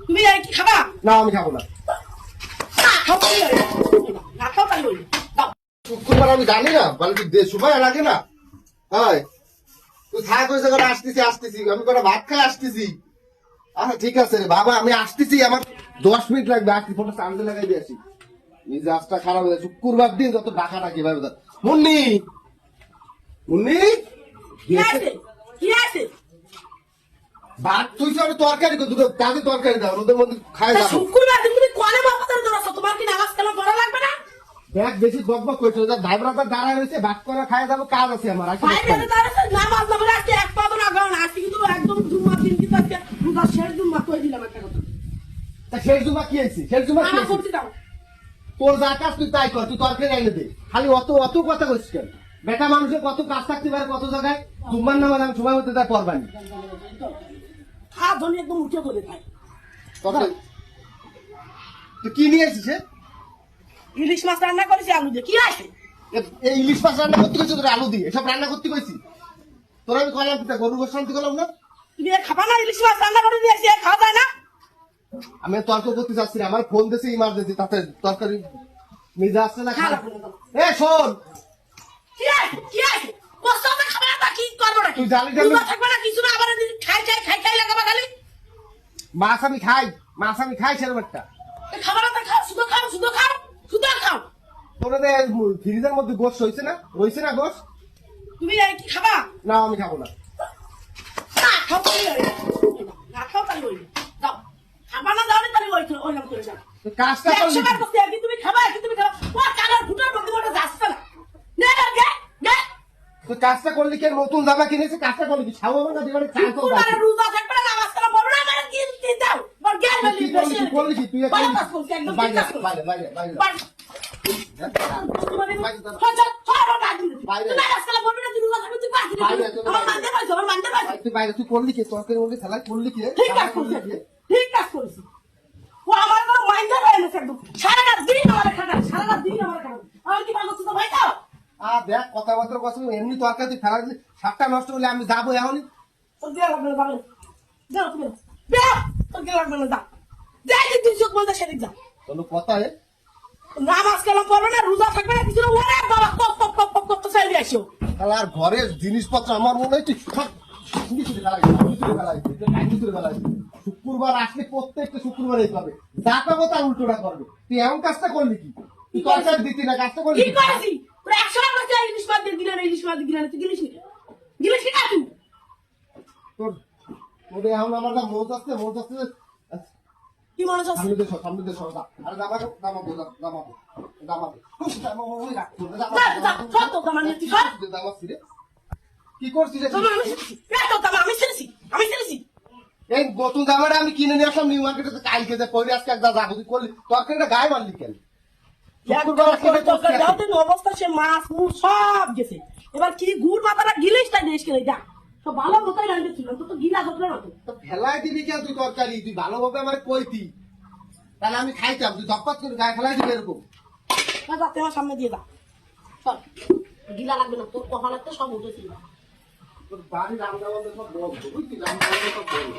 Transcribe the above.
তুমি আর কি খাবা? না আমি খাবো না। শুক্রবার আমি জানি না, মানে তুই সময় লাগে না। হয় তুই থাক ওই জায়গাটা, আসতেছি আমি করে ভাত খাই আসতেছি। আচ্ছা ঠিক আছে রে বাবা, আমি আসতেছি, আমার 10 মিনিট লাগবে, আসছি ফোনটা চার্জে লাগাই দিয়ে আসি। মিজাজটা খারাপ হয়ে যায় শুক্রবার দিন, যত ডাকা ডাকি ভাবে। মুন্নি মুন্নি ভাত তুই আমি তরকারি দুটো কাজে তরকারি দাও, ওদের মধ্যে খাই যাবো। শুক্রবার দিন তুমি কোনে বাপাতার দরছো, তোমার কি নামাজ কালাম পড়া লাগবে না? দেখ বেশি বকবক করছো, যা ড্রাইভারটা দাঁড়ায় রয়েছে, ভাত করে খাই যাবো, কাজ আছে আমার। নামাজ না পড়ে আজকে এক পাও না গাও না, আজকে কিন্তু একদম জুম্মা দিন, কিন্তু আজকে রোজা শেষ জুম্মা করে দিলাম একটা কথা। তা শেষ জুমা কি হয়েছে? শেষ জুমা কি হয়েছে? করতে দাও তোর যা কাজ তুই তাই কর, তুই তরকারি এনে দে। খালি অত অত কথা কইছিস কেন? বেটা মানুষের কত কাজ থাকতে পারে, কত জায়গায়। জুম্মার নামাজ আমি সময় হতে তাই পড়বানি। হাত ধরে একদম উঠে করে খাই। তুই কি নিয়ে এসেছিস? ইলিশ মাছ রান্না করেছি আলু দিয়ে, কি আছে? এই ইলিশ মাছ রান্না করতে কইছি, তোর আলু দিয়ে এসব রান্না করতে কইছি? তোর আমি কলাম পিতা গরু গোশ শান্তি করলাম না? তুমি খাবা না? ইলিশ মাছ রান্না করে দিয়েছি, খাওয়া যায় না? আমি তর্ক করতে চাচ্ছি না, আমার ফোন দিয়েছে ইমার্জেন্সি, তাতে তরকারি মিজা আসছে না। এ শোন, কি আছে? কি আছে? কষ্টতে খাবে না, কি করবো না? তুই জানি থাকবে না কিছু না, আবার খাই লাগাবা খালি। মাছ আমি খাই সেরকম একটা। খাবার না খাও, শুধু খাও। তোর ফ্রিজের মধ্যে গোশ রয়েছে না গোশ? তুমি আর কি খাবা? না আমি খাবো না। খাও তাহলে ওই দাও, খাবা না দাও তাহলে ওই নাম করে যাও। কাজটা করলি তুমি খাবা, ও কালার ফুটার মধ্যে ওটা যাচ্ছে না। তুই কাজটা করলি কি? নতুন জামা কিনেছে, কাজটা করলি কি? ছাও আমার না দিবারে চাল তো দাও। রোজা থাকবে না, নামাজ কালাম পড়বে না, মানে কি দাও? বল জ্ঞান কি করলি কি তুই? একদম বাইরে তুই বাইরে তুই করলি কি? তরকারির মধ্যে খেলা করলি কি? ঠিক কাজ করেছি। ও আমার কোনো মাইন্ডার হয়ে গেছে একদম। সারাটা দিন আমার খাটা। আমার কি পাগল তো ভাই দাও? দেখ কথাবার্তা কথা এমনি তরকারি তুই ফেলা দিলি, সাতটা নষ্ট হলে আমি যাবো এখনই। তোর দিয়ে লাগবে না, যাবে যাও তুমি বেয়া, তোর দিয়ে লাগবে না, যা যাই যে তুই চোখ বলতে সেদিক যা। কোনো কথা নামাজ কালাম পড়বে না, রোজা থাকবে না, কিছু না। ওরে বাবা কপ তো চাইলে আসো। তাহলে আর ঘরের জিনিসপত্র আমার মনে হয় তুই শুক্রবার আসলে প্রত্যেকটা শুক্রবার এই হবে, যা পাবো তার উল্টোটা করবে। তুই এমন কাজটা করলি কি? তুই তরকারি দিতি না, কাজটা করলি কি করেছি? তোর 100 টাকা করে ইলিশ মাছ দিয়ে দিলেন, তুই গিলিস কি না তুই? তোদের এখন আমার যা মৌজ আসছে কি মনে হচ্ছে? সামনে দেশ আরে দামাবো কি করছিস? এই নতুন জামাটা আমি কিনে নিয়ে আসলাম নিউ মার্কেটে, কালকে যে পরে আজকে একদম যাবো, তুই করলি তরকারিটা গায়ে মারলি কেন? অবস্থা সে মাছ মুখ সব গেছে। এবার কি গুড় মাথাটা গিলিস তাই দেশ কেন যা সব ভালো মতোই রান্না ছিল, তো গিলা হতো না তো ফেলাই দিবি কেন তুই তরকারি? তুই ভালোভাবে আমার কইতি, তাহলে আমি খাইতাম। তুই ধপাত করে গায়ে ফেলাই দিবি এরকম? আমার সামনে দিয়ে যা, চল গিলা লাগবে না, তোর কপালের সব উঠেছিল। তোর বাড়ি রান্না বান্না সব বন্ধ, বুঝলি? রান্না বান্না সব বন্ধ।